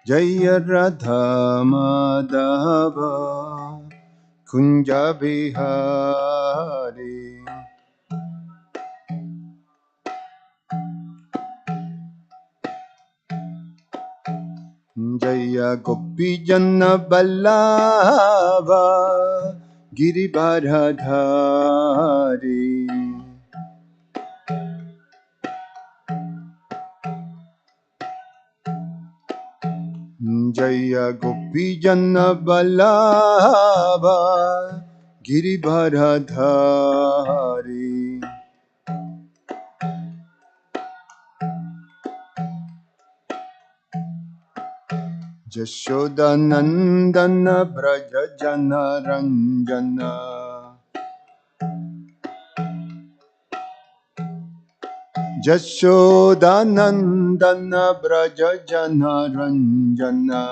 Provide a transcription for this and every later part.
Jaya Radha Madhava Kunja Bihari Jaya Gopi Janna Ballabha Giribharadhari Jaya Gopi Janna Ballabha Giribharadhari Jashodanandana Braja Jana Ranjana Jashodanandana Braja Jana Ranjana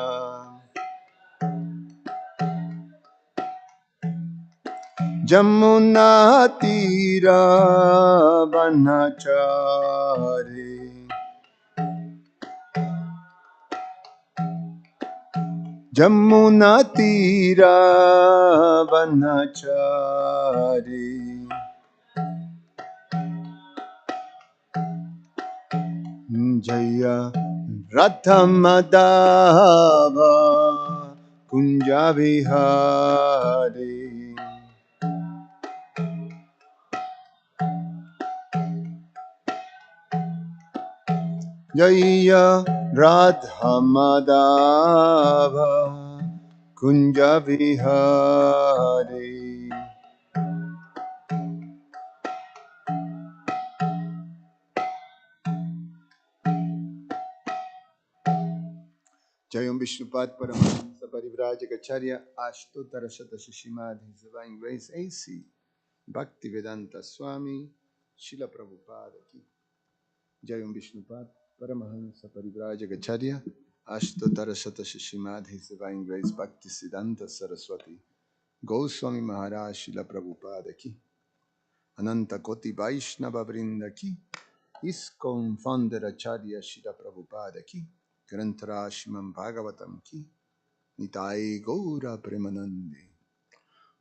Jamuna Tira Vanachari Jamuna Tira Vanachari Jaya Radha Madhava Kunja Vihari Jaya Radha Madhava Kunja Vihari Jayam Vishnupad Paramahansa Parivrajagacharya Ashtotara Shatashi His Divine Grace A.C. Bhaktivedanta Swami Srila Prabhupada Ki Jayam Vishnupad Paramahansa Parivrajagacharya Ashtotara Shatashi His Divine Grace Bhaktisiddhanta Saraswati Goswami Maharaj Srila Prabhupada Ki Ananta Koti Vaishnava Vrinda Ki ISKCON Founder Acharya Srila Prabhupada Ki Grantara Shrimad Bhagavatam Ki Nitai Gaura Premanande.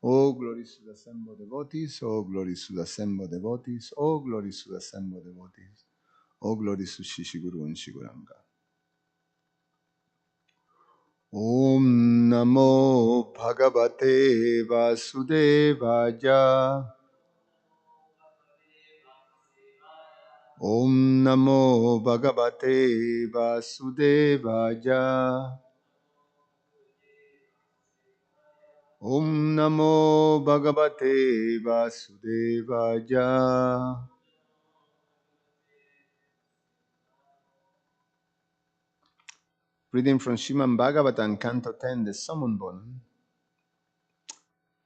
Oh, glories to the assembled devotees, oh, glories to the assembled devotees, oh, glories to the assembled devotees, oh, glories to Shishiguru and Shiguranga. Om Namo Bhagavate Vasudevaya. Om Namo Bhagavate Vasudevaya. Om Namo Bhagavate Vasudevaya. Reading from Srimad Bhagavatam, Canto 10, the Summon Bonam,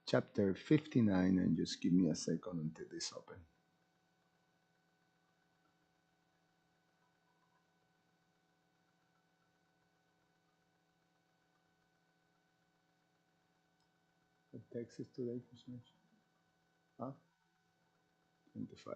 Chapter 59, and just give me a second until this open. What text is today, Krishna? Huh? 25.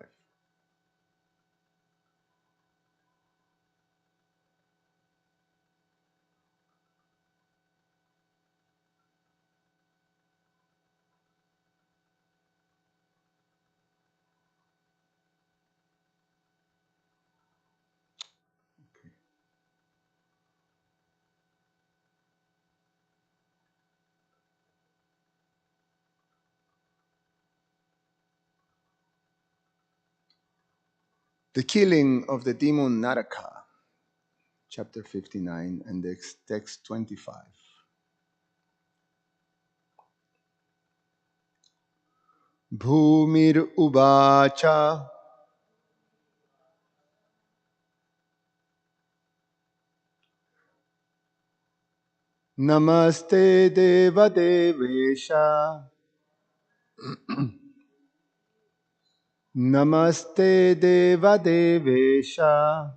Okay. The killing of the demon Naraka, Chapter 59, and the text 25. Bhumir Uvacha Namaste Deva Devesha Namaste Deva Devesha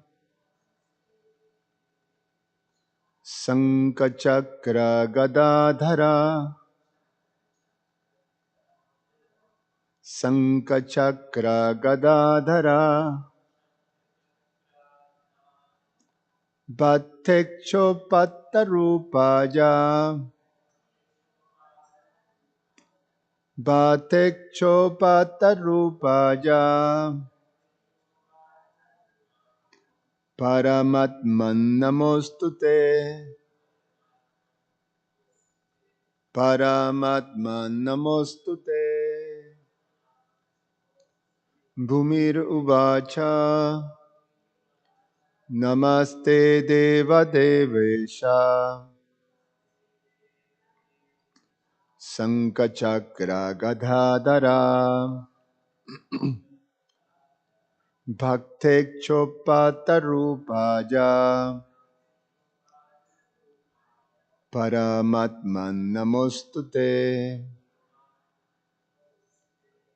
Sankachakra Gadadhara Sankachakra Gadadhara Bhattekchopatarupaya Bhattekchopatarupaya Paramatman namostute Paramatman namostute Bhumir uvacha Namaste deva devesha Sankachakra gadhadara Bhaktekchopatarupaya Paramatman namostute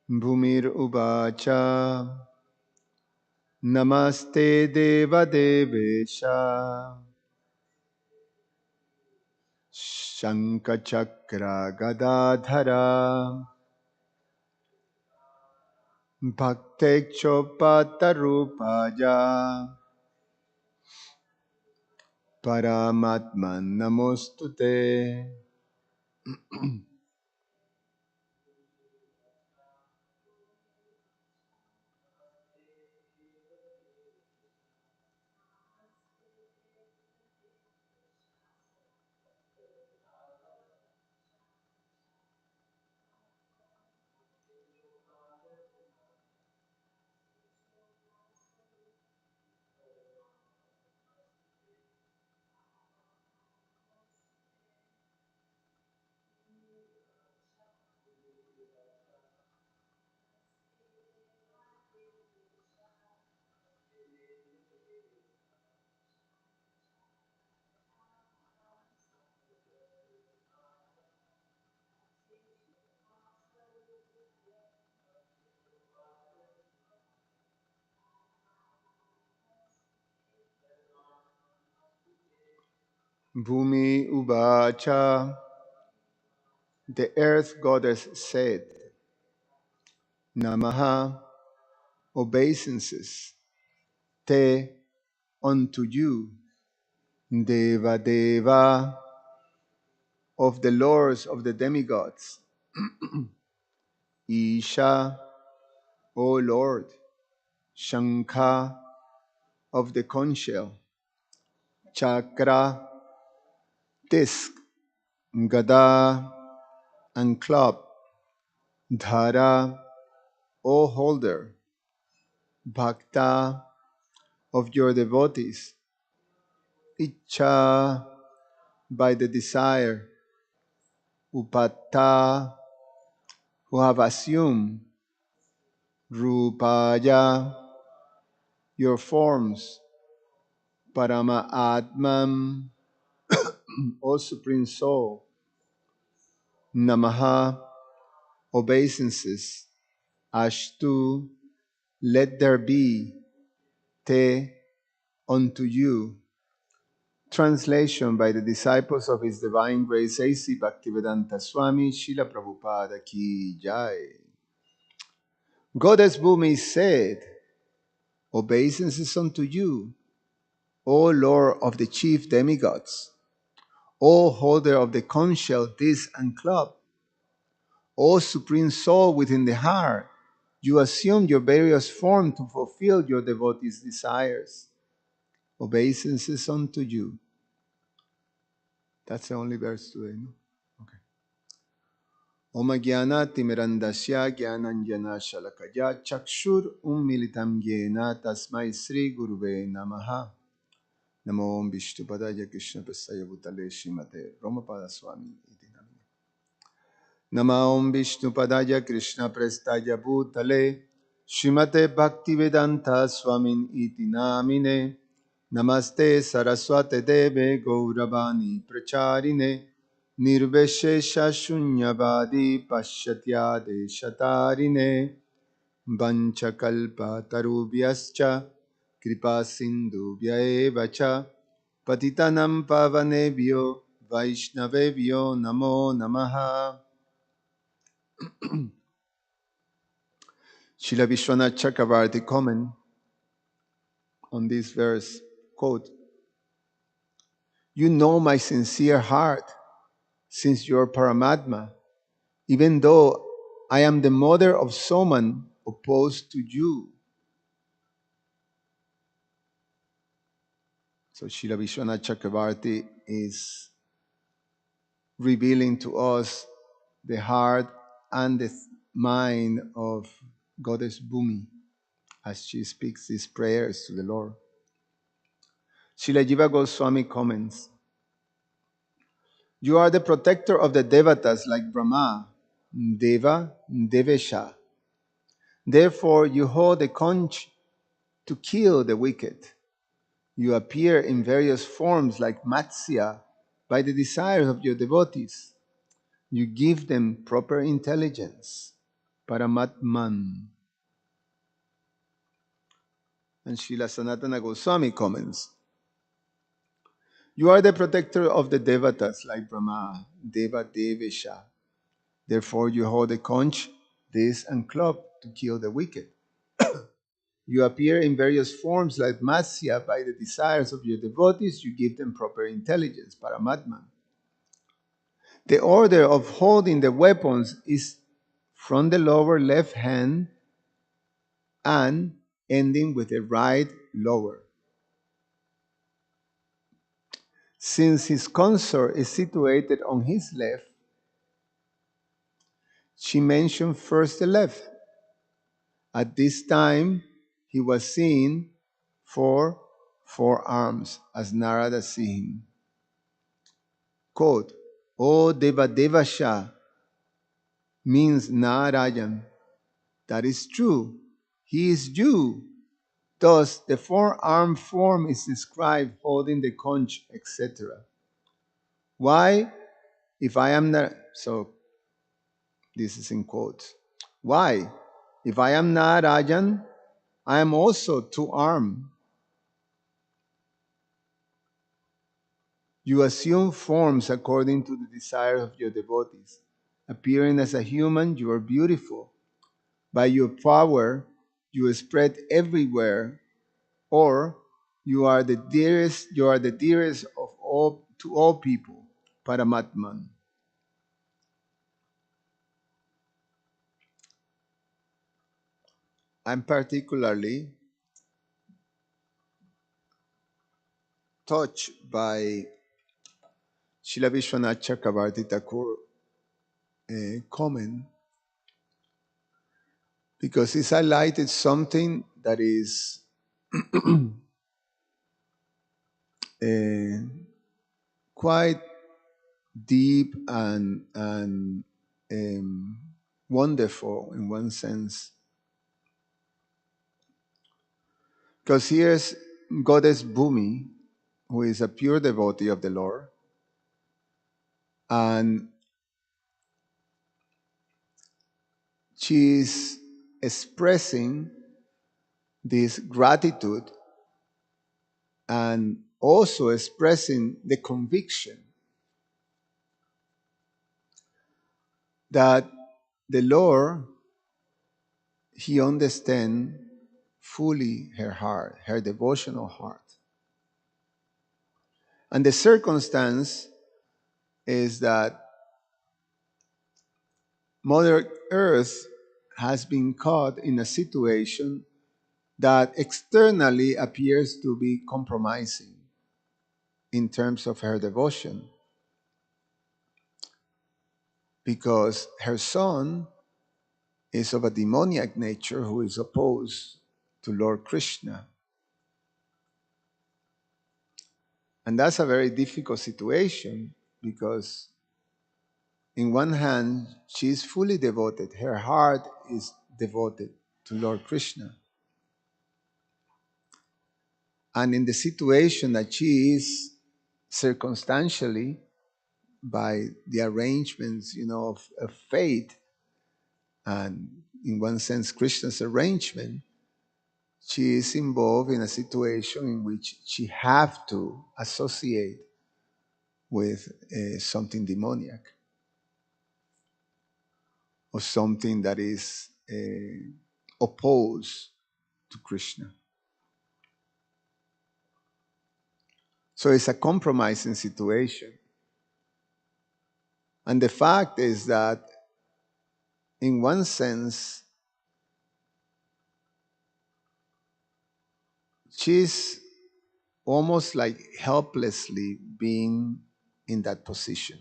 Bhumir uvacha Namaste deva devesha Shankachakra gadadhara Bhaktekchopatarupaya Paramatman namostute. Bhumi uvacha, the earth goddess said, Namaha, obeisances, te, unto you, Deva Deva, of the lords of the demigods, Isha, O Lord, Shankha, of the conch shell, Chakra, disc, Gada, and club, Dhara, O holder, Bhakta, of your devotees, Icha, by the desire, Upatta, who have assumed, Rupaya, your forms, Parama Atman, O Supreme Soul, Namaha, obeisances, Ashtu, let there be, Te, unto you. Translation by the disciples of His Divine Grace A.C. Bhaktivedanta Swami Srila Prabhupada Ki Jai. Goddess Bhumi said, obeisances unto you, O Lord of the chief demigods, O holder of the conch shell, disc, and club, O supreme soul within the heart, you assumed your various form to fulfill your devotees' desires. Obeisances unto you. That's the only verse today, no? Okay. Om Jnana Timirandasya Jnananjana Shalakaya Chakshur Ummilitam Yena Tasmai Sri Guruve Namaha. Namo Vishnupadaya Krishna Prasaya Bhutale Srimate Ramapada Swami Iti Namine. Namo Vishnupadaya Krishna Prasaya Bhutale Srimate Bhaktivedanta Swamin Iti Namine. Namaste Saraswate Deve Gauravani Pracharine Nirveshesha Shunyavadi Pashatyade Shatarine Vanchakalpa Tarubhyascha Kripa Sindhu Vyaevacha Patitanam Pavanebhyo Vaishnavebhyo Namo Namaha. Srila Vishwanath Chakravarti comment on this verse, quote, You know my sincere heart, since you're Paramatma, even though I am the mother of someone opposed to you. So Srila Vishwanath Chakravarti is revealing to us the heart and the mind of Goddess Bhumi as she speaks these prayers to the Lord. Srila Jiva Goswami comments, you are the protector of the Devatas like Brahma, Deva, Devesha. Therefore, you hold the conch to kill the wicked. You appear in various forms like Matsya by the desires of your devotees. You give them proper intelligence, Paramatman. And Srila Sanatana Goswami comments, you are the protector of the Devatas like Brahma, Deva Devesha. Therefore you hold a conch, this and club to kill the wicked. You appear in various forms like Matsya by the desires of your devotees. You give them proper intelligence, Paramatman. The order of holding the weapons is from the lower left hand and ending with the right lower. Since his consort is situated on his left, she mentioned first the left. At this time, he was seeing four arms as Narada see him. Quote, O Devadevasha means Narayan. That is true. He is you. Thus, the four-armed form is described holding the conch, etc. Why? If I am not, so this is in quotes. Why? If I am Narayan, I am also two-armed. You assume forms according to the desire of your devotees. Appearing as a human, you are beautiful. By your power, you spread everywhere, or you are the dearest of all to all people, Paramatman. I'm particularly touched by Srila Vishwanath Chakravarti Thakur comment because it's highlighted something that is uh, quite deep and wonderful in one sense. Because here's Goddess Bhumi, who is a pure devotee of the Lord, and she's expressing this gratitude and also expressing the conviction that the Lord, He understands fully her heart, her devotional heart. And the circumstance is that Mother Earth has been caught in a situation that externally appears to be compromising in terms of her devotion because her son is of a demoniac nature who is opposed to Lord Krishna. And that's a very difficult situation because in one hand, she is fully devoted. Her heart is devoted to Lord Krishna. And in the situation that she is circumstantially, by the arrangements, of fate, and in one sense, Krishna's arrangement, she is involved in a situation in which she have to associate with something demoniac or something that is opposed to Krishna. So it's a compromising situation. And the fact is that, in one sense, she's almost like helplessly being in that position.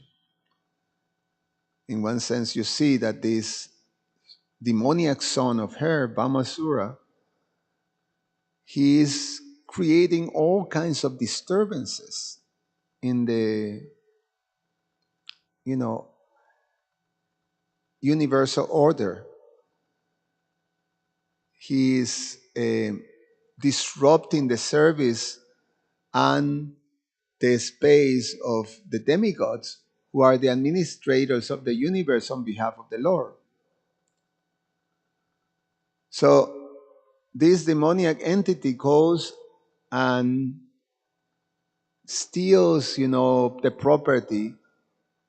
In one sense, you see that this demoniac son of her, Bamasura, he is creating all kinds of disturbances in the, you know, universal order. He is disrupting the service and the space of the demigods, who are the administrators of the universe on behalf of the Lord. So this demoniac entity goes and steals, the property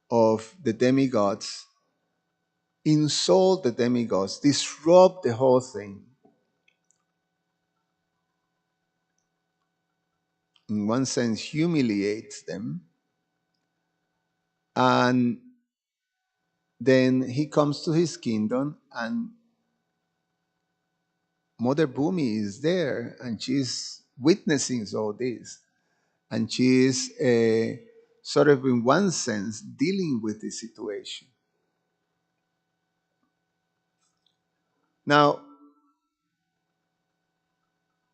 of the demigods, insult the demigods, disrupt the whole thing. In one sense, humiliates them. And then he comes to his kingdom, and Mother Bhumi is there, and she's witnessing all this. And she is sort of, in one sense, dealing with the situation. Now,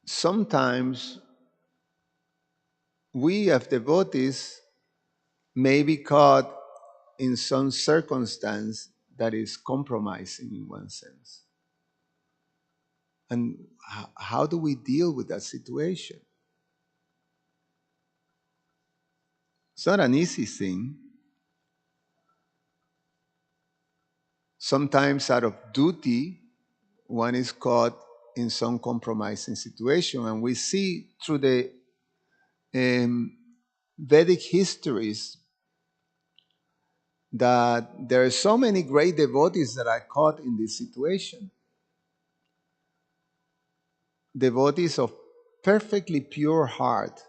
sometimes we as devotees may be caught in some circumstance that is compromising in one sense. And how do we deal with that situation? It's not an easy thing. Sometimes, out of duty, one is caught in some compromising situation. And we see through the um, Vedic histories that there are so many great devotees that are caught in this situation. Devotees of perfectly pure heart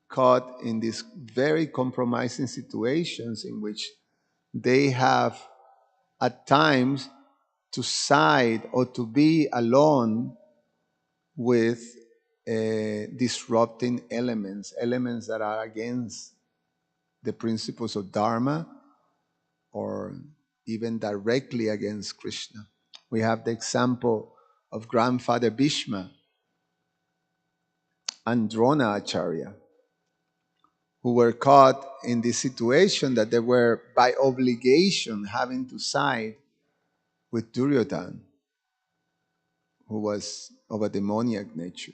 caught in these very compromising situations in which they have at times to side or to be alone with disrupting elements that are against the principles of Dharma, or even directly against Krishna. We have the example of Grandfather Bhishma and Drona Acharya, who were caught in this situation that they were, by obligation, having to side with Duryodhana, who was of a demoniac nature.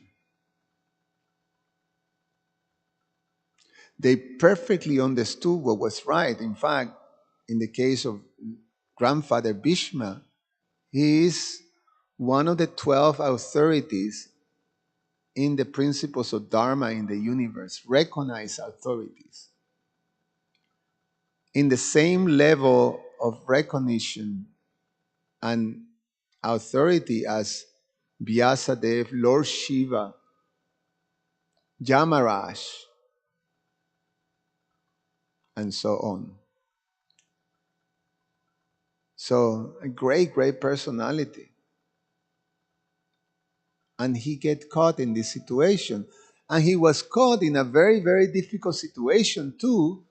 They perfectly understood what was right. In fact, in the case of Grandfather Bhishma, he is one of the 12 authorities in the principles of Dharma in the universe, recognized authorities. In the same level of recognition and authority as Vyasadev, Lord Shiva, Yamaraj, and so on. So a great, great personality. And he get caught in this situation. And he was caught in a very, very difficult situation too,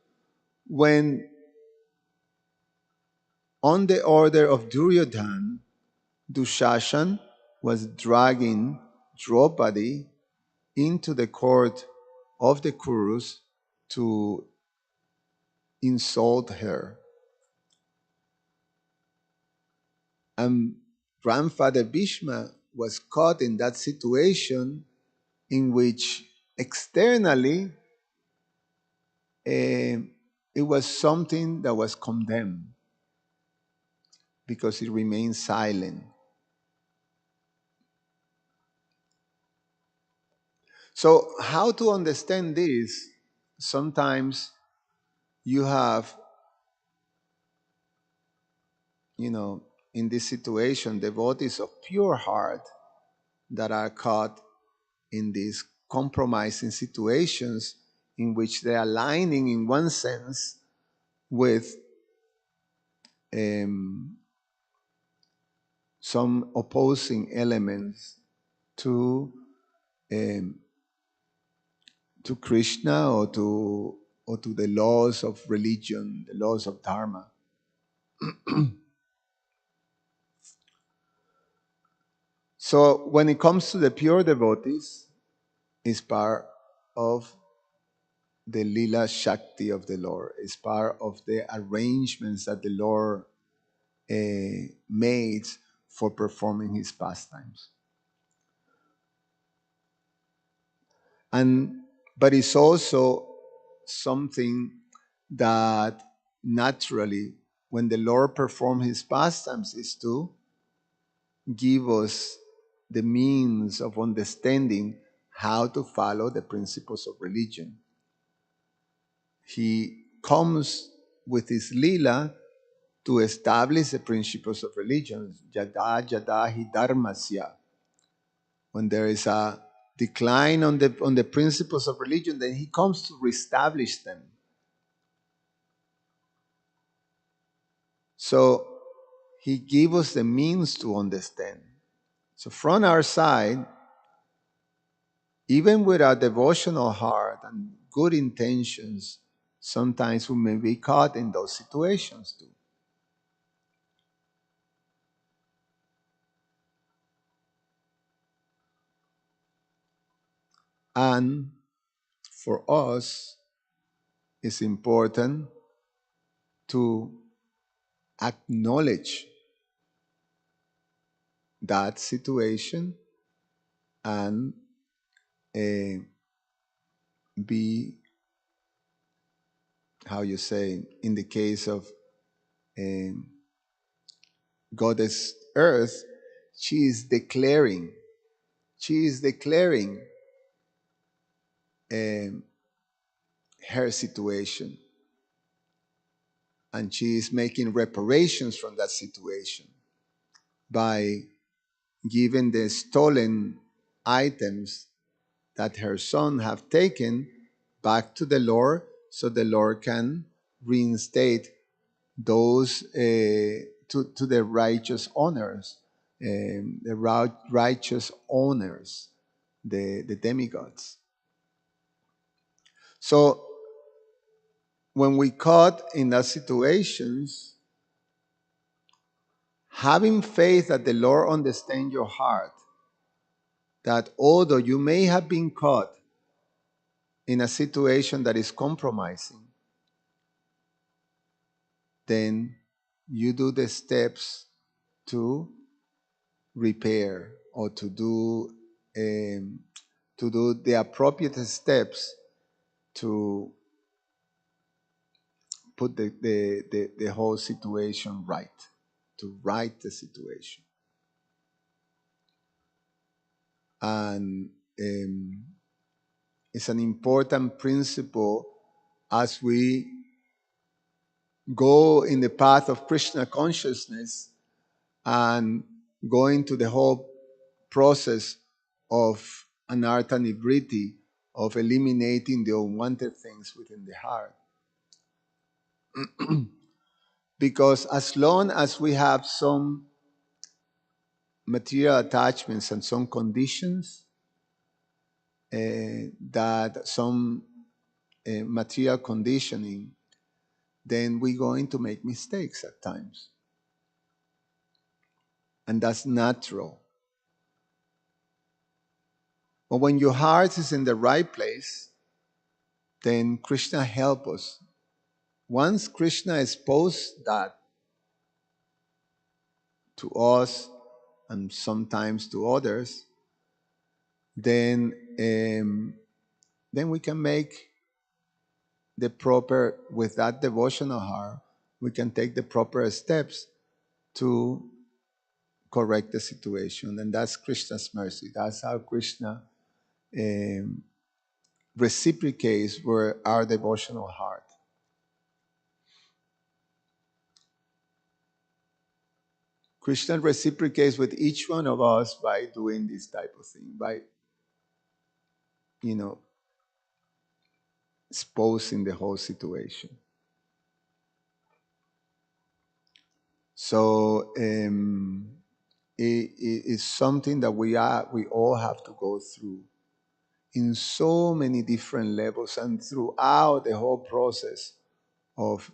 when, on the order of Duryodhana, Dushashan was dragging Draupadi into the court of the Kurus to insult her. And Grandfather Bhishma was caught in that situation in which externally it was something that was condemned because he remained silent. So, how to understand this? Sometimes you have, in this situation, devotees of pure heart that are caught in this compromising situations in which they are aligning in one sense with um, some opposing elements to um, to Krishna or to the laws of religion, the laws of dharma. So when it comes to the pure devotees, it's part of the lila shakti of the Lord. It's part of the arrangements that the Lord made for performing his pastimes. And but it's also something that naturally, when the Lord performs his pastimes, is to give us the means of understanding how to follow the principles of religion. He comes with his lila to establish the principles of religion. Yada yada hi dharmasya. When there is a decline on the principles of religion, then he comes to reestablish them. So he gives us the means to understand. So from our side, even with our devotional heart and good intentions, sometimes we may be caught in those situations too. And for us, it's important to acknowledge that situation and uh, be, how you say, in the case of um, Goddess Earth, she is declaring, she is declaring um, her situation, and she is making reparations from that situation by giving the stolen items that her son have taken back to the Lord, so the Lord can reinstate those to the righteous owners, righteous owners, the demigods. So when we caught in that situations, having faith that the Lord understands your heart, that although you may have been caught in a situation that is compromising, then you do the steps to repair or um, to do the appropriate steps to put the whole situation right, to right the situation. And it's an important principle as we go in the path of Krishna consciousness and go into the whole process of anartha nivriti, of eliminating the unwanted things within the heart. Because as long as we have some material attachments and some conditions, that some material conditioning, then we're going to make mistakes at times. And that's natural. But when your heart is in the right place, then Krishna help us. Once Krishna exposed that to us and sometimes to others, then we can make the proper, with that devotional heart, we can take the proper steps to correct the situation. And that's Krishna's mercy. That's how Krishna um, reciprocates with our devotional heart. Krishna reciprocates with each one of us by doing this type of thing, by you know, exposing the whole situation. So it's something that we all have to go through in so many different levels and throughout the whole process of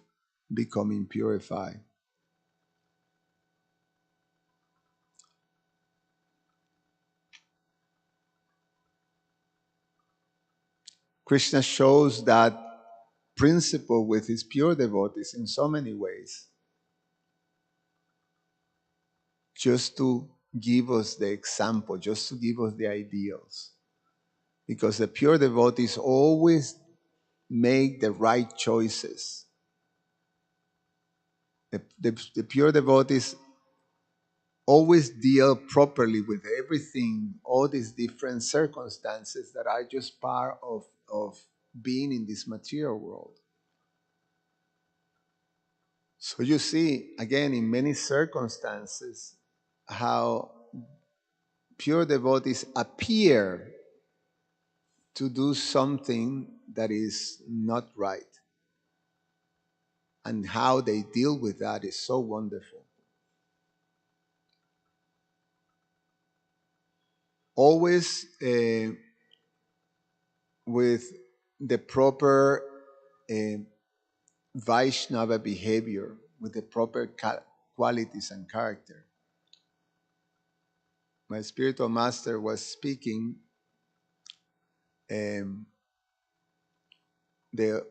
becoming purified. Krishna shows that principle with his pure devotees in so many ways, just to give us the example, just to give us the ideals. Because the pure devotees always make the right choices. The pure devotees always deal properly with everything, all these different circumstances that are just part of being in this material world. So you see, again, in many circumstances, how pure devotees appear to do something that is not right. And how they deal with that is so wonderful. Always with the proper uh, Vaishnava behavior, with the proper qualities and character. My spiritual master was speaking um, the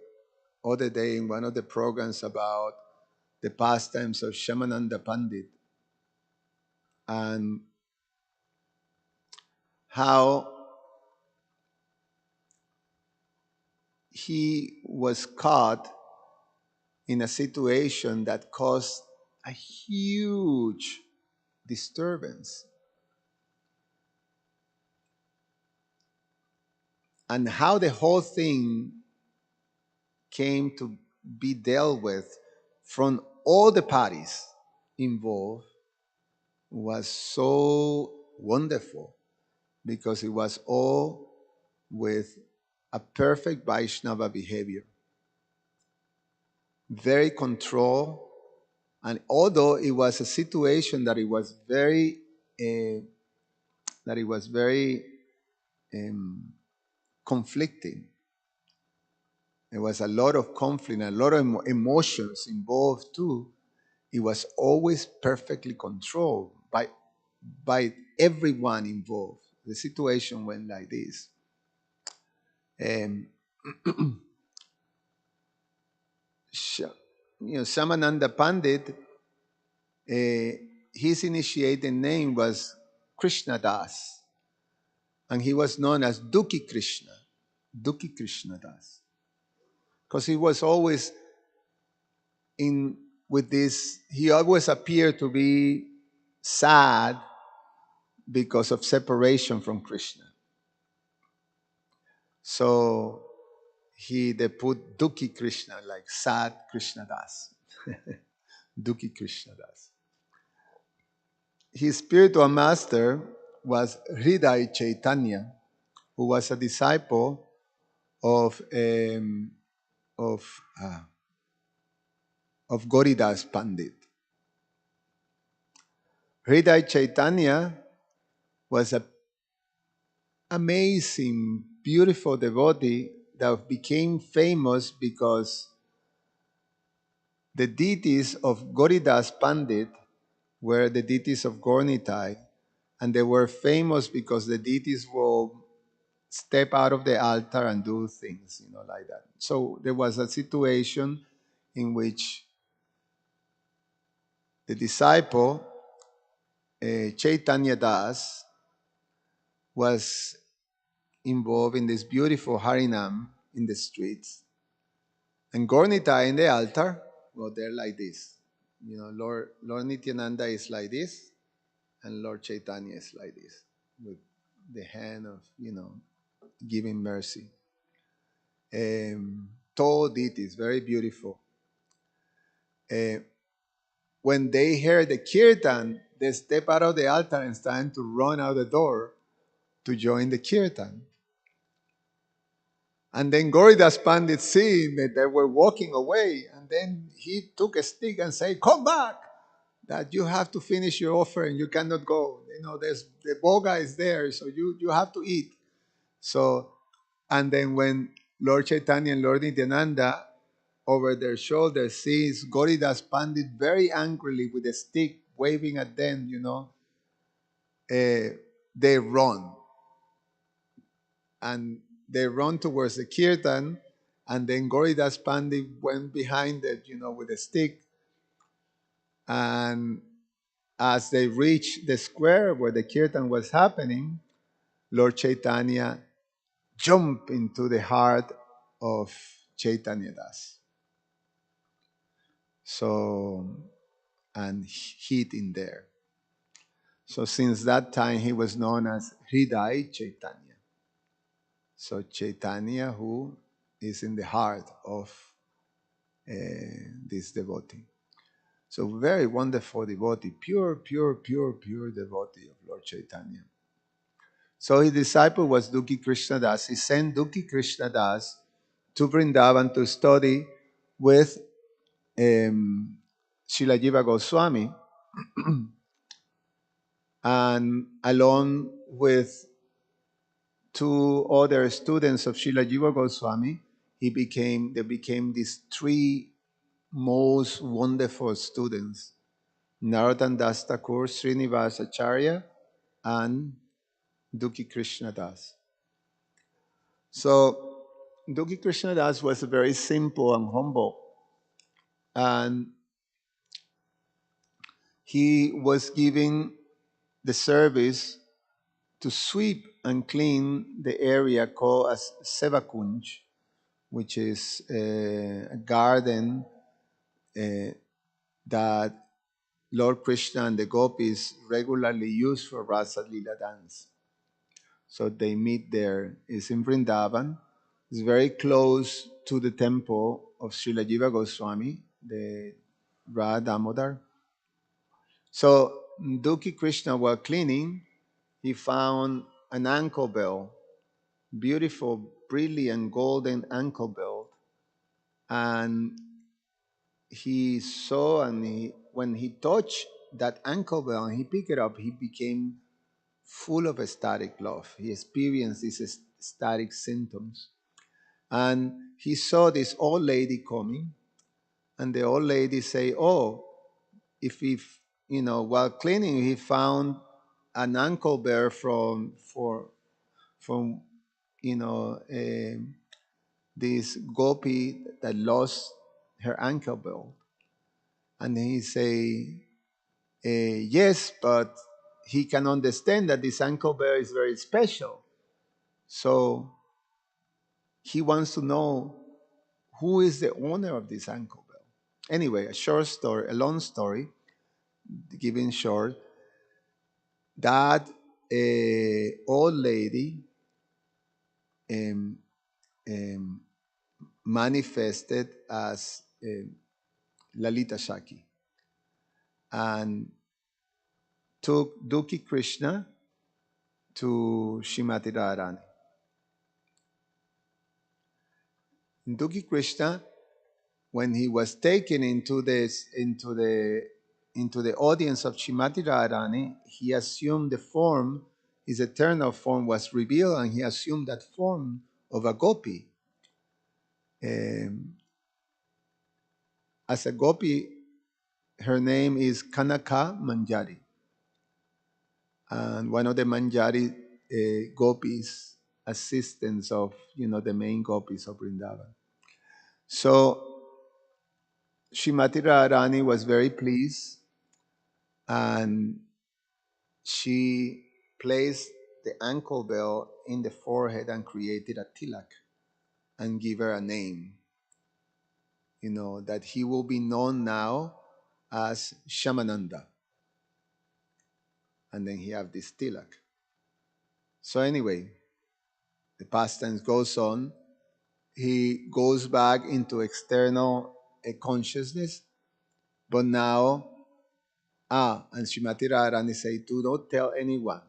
other day in one of the programs about the pastimes of Shamananda Pandit and how he was caught in a situation that caused a huge disturbance, and how the whole thing came to be dealt with from all the parties involved was so wonderful, because it was all with a perfect Vaishnava behavior, very controlled. And although it was a situation that uh, it was very um, conflicting. There was a lot of conflict and a lot of emotions involved too. It was always perfectly controlled by everyone involved. The situation went like this. Um, Samananda Pandit, his initiated name was Krishna Das, and he was known as Dukhi Krishna Das, because he was always in with this. He always appeared to be sad because of separation from Krishna. So they put Dukhi Krishna, like sad Krishna Das. Dukhi Krishna Das. His spiritual master was Hridaya Chaitanya, who was a disciple of of uh, of Goridas Pandit. Hridaya Chaitanya was an amazing, beautiful devotee that became famous because the deities of Goridas Pandit were the deities of Gornitai, and they were famous because the deities will step out of the altar and do things, like that. So there was a situation in which the disciple, Chaitanya Das, was involved in this beautiful Harinam in the streets. And Gornita in the altar, well, they're like this. Lord Nityananda is like this, and Lord Chaitanya is like this, with the hand of, giving mercy. Tall deities, very beautiful. Uh, when they heard the kirtan, they step out of the altar and stand to run out the door to join the kirtan. And then Goridas Pandit seeing that they were walking away, and then he took a stick and said, "Come back! That you have to finish your offering. You cannot go. There's the boga is there, so you have to eat." So, and then when Lord Chaitanya and Lord Nityananda over their shoulders sees Goridas Pandit very angrily with a stick waving at them, they run, and they run towards the kirtan, and then Goridas Pandit went behind it, with a stick, and as they reached the square where the kirtan was happening, Lord Chaitanya jumped into the heart of Chaitanya Das. So, and hid in there. So since that time, he was known as Hridai Chaitanya. So Chaitanya, who is in the heart of this devotee. So very wonderful devotee, pure, pure, pure, pure devotee of Lord Chaitanya. So his disciple was Dukhi Krishna Das. He sent Dukhi Krishna Das to Vrindavan to study with Srila Jiva Goswami, and along with two other students of Srila Jiva Goswami, they became these three most wonderful students: Narottam Das Thakur, Srinivas Acharya, and Dukhi Krishna Das. So Dukhi Krishna Das was very simple and humble, and he was giving the service to sweep and clean the area called as Sevakunj, which is a garden that Lord Krishna and the gopis regularly use for Rasa Lila dance. So they meet there. It's in Vrindavan. It's very close to the temple of Srila Jiva Goswami, the Radha Damodar. So Dukhi Krishna, while cleaning, he found an ankle bell, beautiful, brilliant golden ankle belt, and he saw, and when he touched that ankle bell and he picked it up, he became full of ecstatic love. He experienced these ecstatic symptoms, and he saw this old lady coming, and the old lady say, "Oh, if while cleaning, he found an ankle bear from this gopi that lost her ankle belt." And he say, yes, but he can understand that this ankle bear is very special. So he wants to know who is the owner of this ankle bell. Anyway, a long story, given short, that old lady um, um, manifested as Lalita Shaki and took Dukhi Krishna to Shrimati Radharani. Dukhi Krishna, when he was taken into the audience of Shrimati Radharani, he assumed the form, his eternal form was revealed, and he assumed that form of a gopi. As a gopi, her name is Kanaka Manjari, and one of the Manjari gopis, assistants of the main gopis of Vrindavan. So Shrimati Radharani was very pleased, and she placed the ankle bell in the forehead and created a tilak and give her a name, that he will be known now as Shamananda. And then he have this tilak. So anyway, the pastime goes on. He goes back into external consciousness, but now, and Srimati Radharani say, do not tell anyone,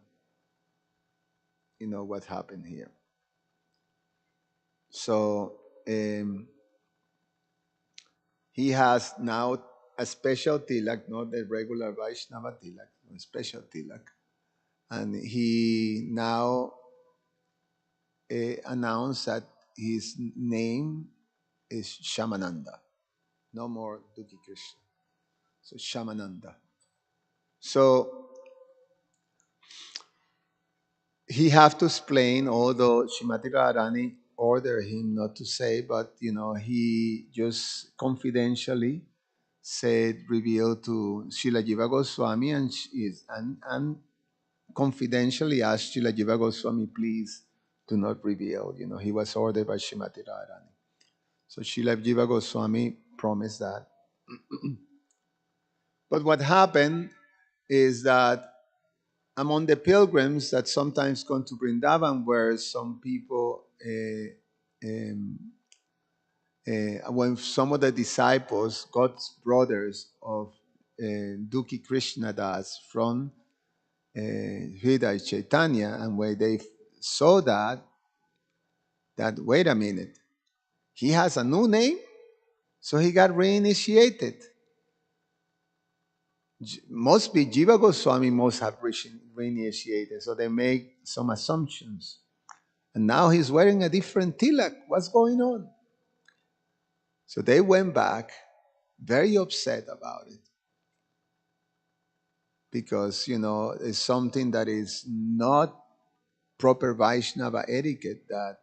what happened here. So he has now a special tilak, not the regular Vaishnava tilak, a special tilak. And he now announced that his name is Shamananda, no more Duki Krishna. So Shamananda. So he have to explain, although Shrimati Radharani ordered him not to say, but he just confidentially said, revealed to Srila Jiva Goswami, and confidentially asked Srila Jiva Goswami, please do not reveal. He was ordered by Shrimati Radharani. So Srila Jiva Goswami promised that. But what happened is that among the pilgrims that sometimes come to Vrindavan, where some people, when some of the disciples, God's brothers of Duki Krishna Das from Hridaya Chaitanya, and when they saw that wait a minute, he has a new name, so he got reinitiated. Must be Jiva Goswami must have reinitiated, so they make some assumptions. And now he's wearing a different tilak. What's going on? So they went back very upset about it because, it's something that is not proper Vaishnava etiquette uh,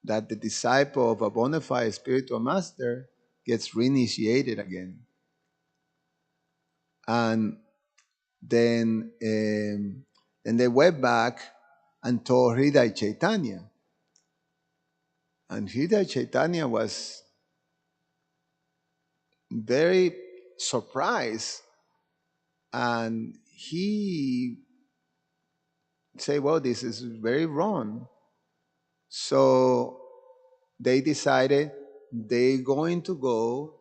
that the disciple of a bona fide spiritual master gets reinitiated again. And then they went back and told Hridaya Chaitanya. And Hridaya Chaitanya was very surprised, and he said, well, this is very wrong. So they decided they're going to go,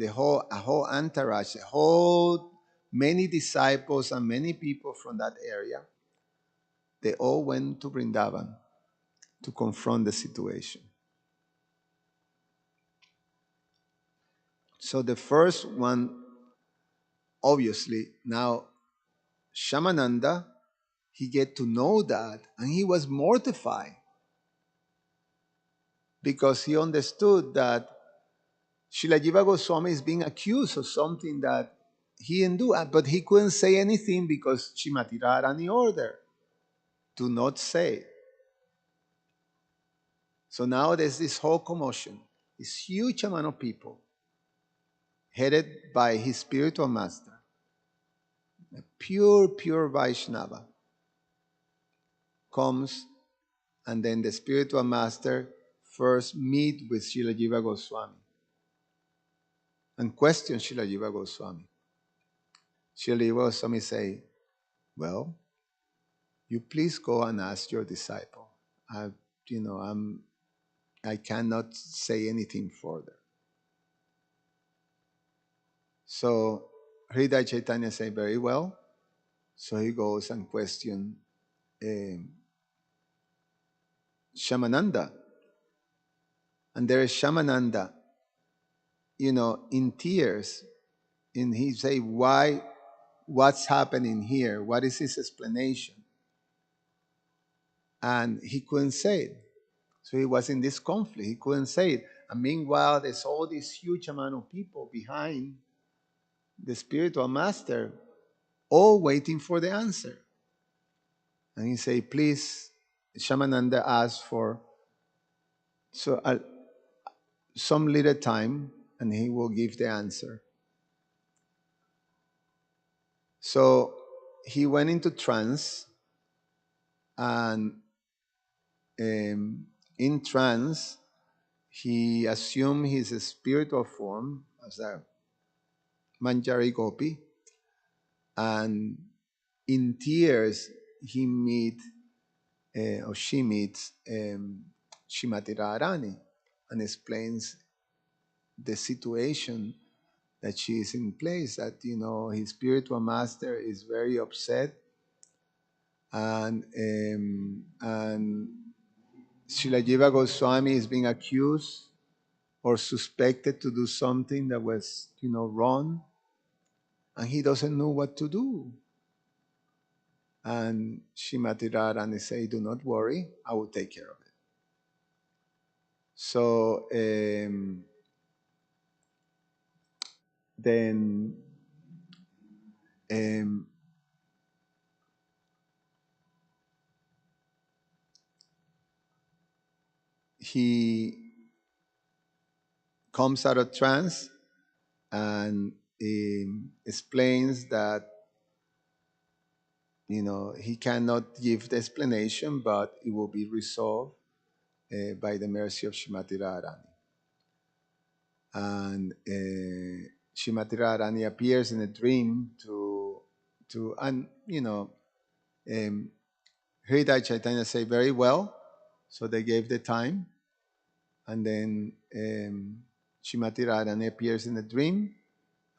a whole entourage, many disciples and many people from that area, they all went to Vrindavan to confront the situation. So the first one, obviously, now Shamananda, he get to know that, and he was mortified because he understood that Srila Jiva Goswami is being accused of something that he didn't do, but he couldn't say anything because Srimati Radharani ordered to not say. So now there's this whole commotion, this huge amount of people headed by his spiritual master, a pure Vaishnava, comes, and then the spiritual master first meet with Srila Jiva Goswami and question Srila Jiva Goswami. Srila Jiva Goswami say, well, you please go and ask your disciple. I, I cannot say anything further. So Hridaya Chaitanya say, very well. So he goes and questions Shamananda. And there is Shamananda, in tears. And he say, why, what's happening here? What is his explanation? And he couldn't say it. So he was in this conflict. He couldn't say it. And meanwhile, there's all this huge amount of people behind the spiritual master, all waiting for the answer. And he said, please, Shamananda asked for some little time, and he will give the answer. So he went into trance, and in trance, he assumed his spiritual form as a Manjari Gopi, and in tears, he or she meets Shrimati Radharani and explains the situation that she is in place, that his spiritual master is very upset, and Srila Jiva Goswami is being accused or suspected to do something that was, wrong, and he doesn't know what to do. And Srimati Radharani say, "Do not worry, I will take care of it." So then um, he comes out of trance and explains that he cannot give the explanation, but it will be resolved by the mercy of Srimati Radharani. And Srimati Radharani appears in a dream and Hridaya Chaitanya say very well, so they gave the time, and then Srimati Radharani appears in a dream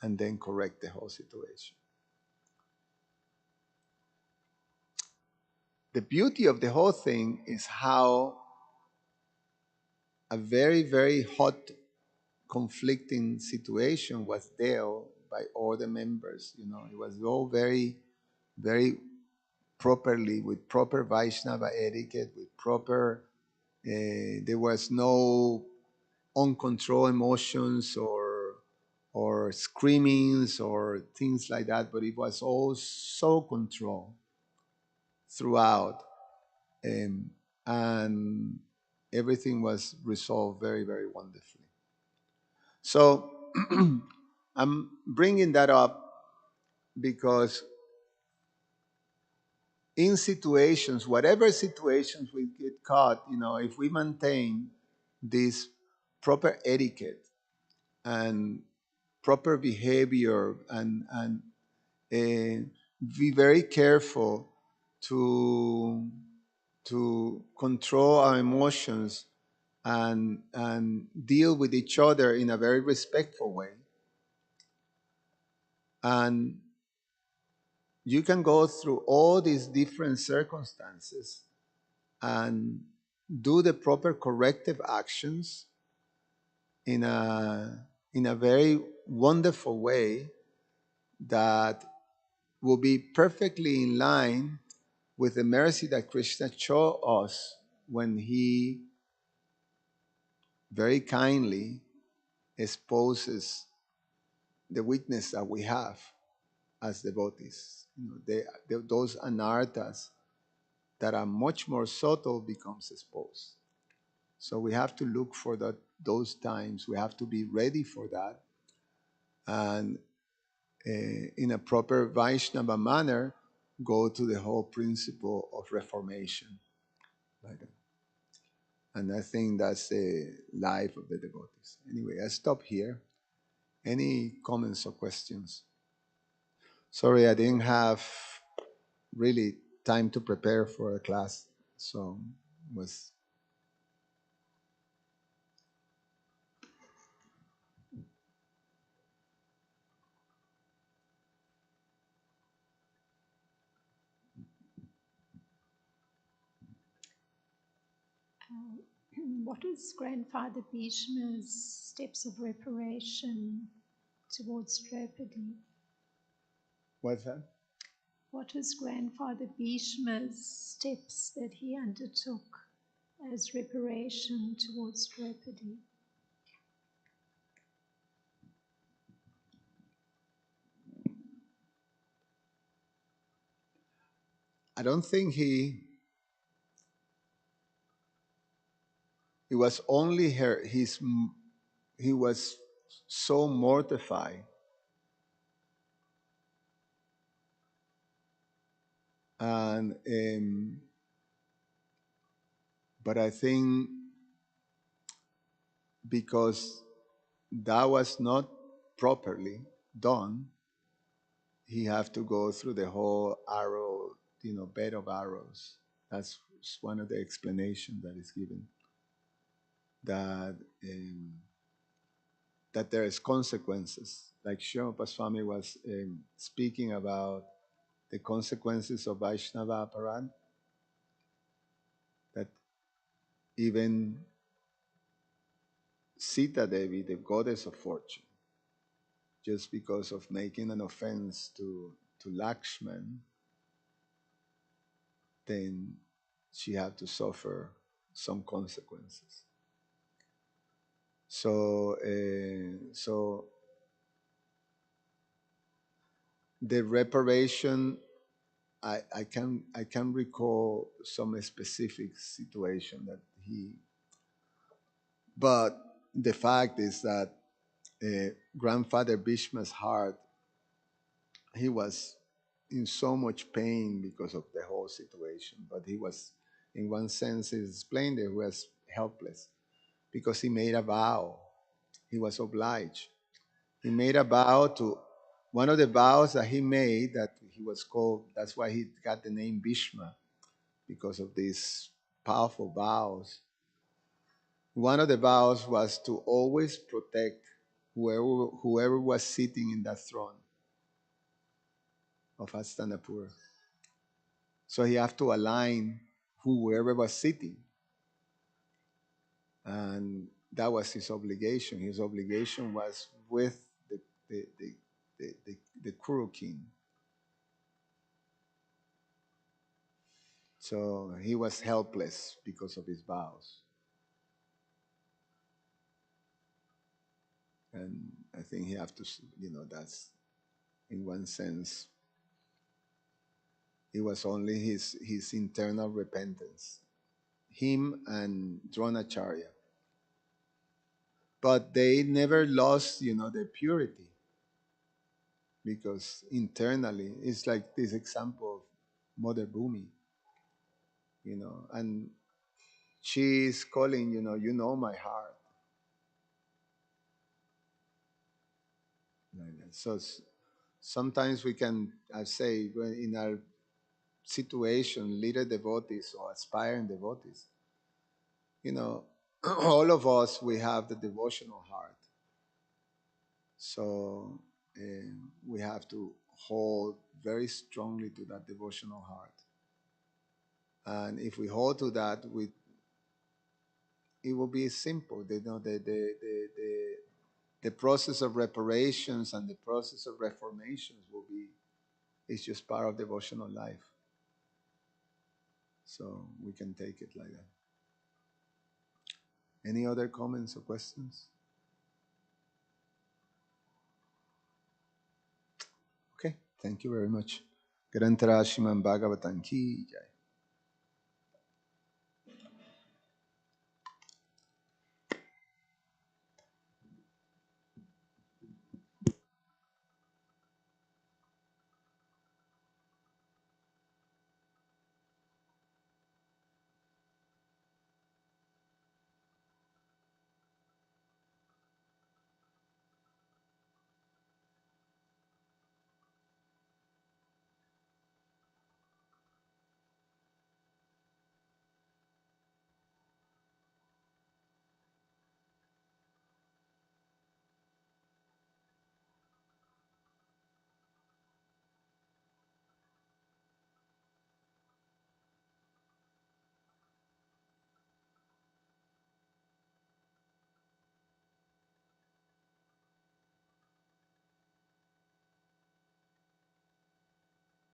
and then correct the whole situation. The beauty of the whole thing is how a very, very hot, conflicting situation was dealt by all the members. It was all very, very properly, with proper Vaishnava etiquette, with proper, there was no uncontrolled emotions or screamings or things like that, but it was all so controlled throughout. And everything was resolved very, very wonderfully. So I'm bringing that up because in situations, whatever situations we get caught, if we maintain this proper etiquette and proper behavior and be very careful to control our emotions and deal with each other in a very respectful way. And you can go through all these different circumstances and do the proper corrective actions in a very wonderful way that will be perfectly in line with the mercy that Krishna showed us when he very kindly exposes the weakness that we have as devotees. Those anarthas that are much more subtle becomes exposed. So we have to look for those times. We have to be ready for that. And in a proper Vaishnava manner, go to the whole principle of reformation. Like that. And I think that's the life of the devotees. Anyway, I stop here. Any comments or questions? Sorry, I didn't have really time to prepare for a class, so was. What is Grandfather Bhishma's steps of reparation towards Draupadi? What's that? What is Grandfather Bhishma's steps that he undertook as reparation towards Draupadi? I don't think it was only he was so mortified, and but I think because that was not properly done, he have to go through the whole arrow, bed of arrows. That's one of the explanations that is given. That that there is consequences. Like Srila Paswami was speaking about the consequences of Vaishnava aparad. That Even Sita Devi, the goddess of fortune, just because of making an offense to Lakshman, then she had to suffer some consequences. So the reparation, I can recall some specific situation that he, but the fact is that grandfather Bhishma's heart, he was in so much pain because of the whole situation, but he was, in one sense, it's explained that he was helpless because he made a vow. He was obliged. He made a vow to, one of the vows that he made, that he was called, that's why he got the name Bhishma, because of these powerful vows. One of the vows was to always protect whoever was sitting in that throne of Hastinapur. So he have to align whoever was sitting. And that was his obligation. His obligation was with the, the, the Kuru king. So he was helpless because of his vows. And I think he have to, that's, in one sense, it was only his internal repentance, him and Dronacharya. But they never lost, their purity, because internally, it's like this example of Mother Bhumi, and she is calling, my heart. Like that. So sometimes we can, I say, in our situation, leader devotees or aspiring devotees, all of us, we have the devotional heart. So we have to hold very strongly to that devotional heart. And if we hold to that, it will be simple. The process of reparations and the process of reformations will be, it's just part of devotional life. So we can take it like that. Any other comments or questions? Okay, thank you very much. Grantara Shiman Bhagavatam ki jai.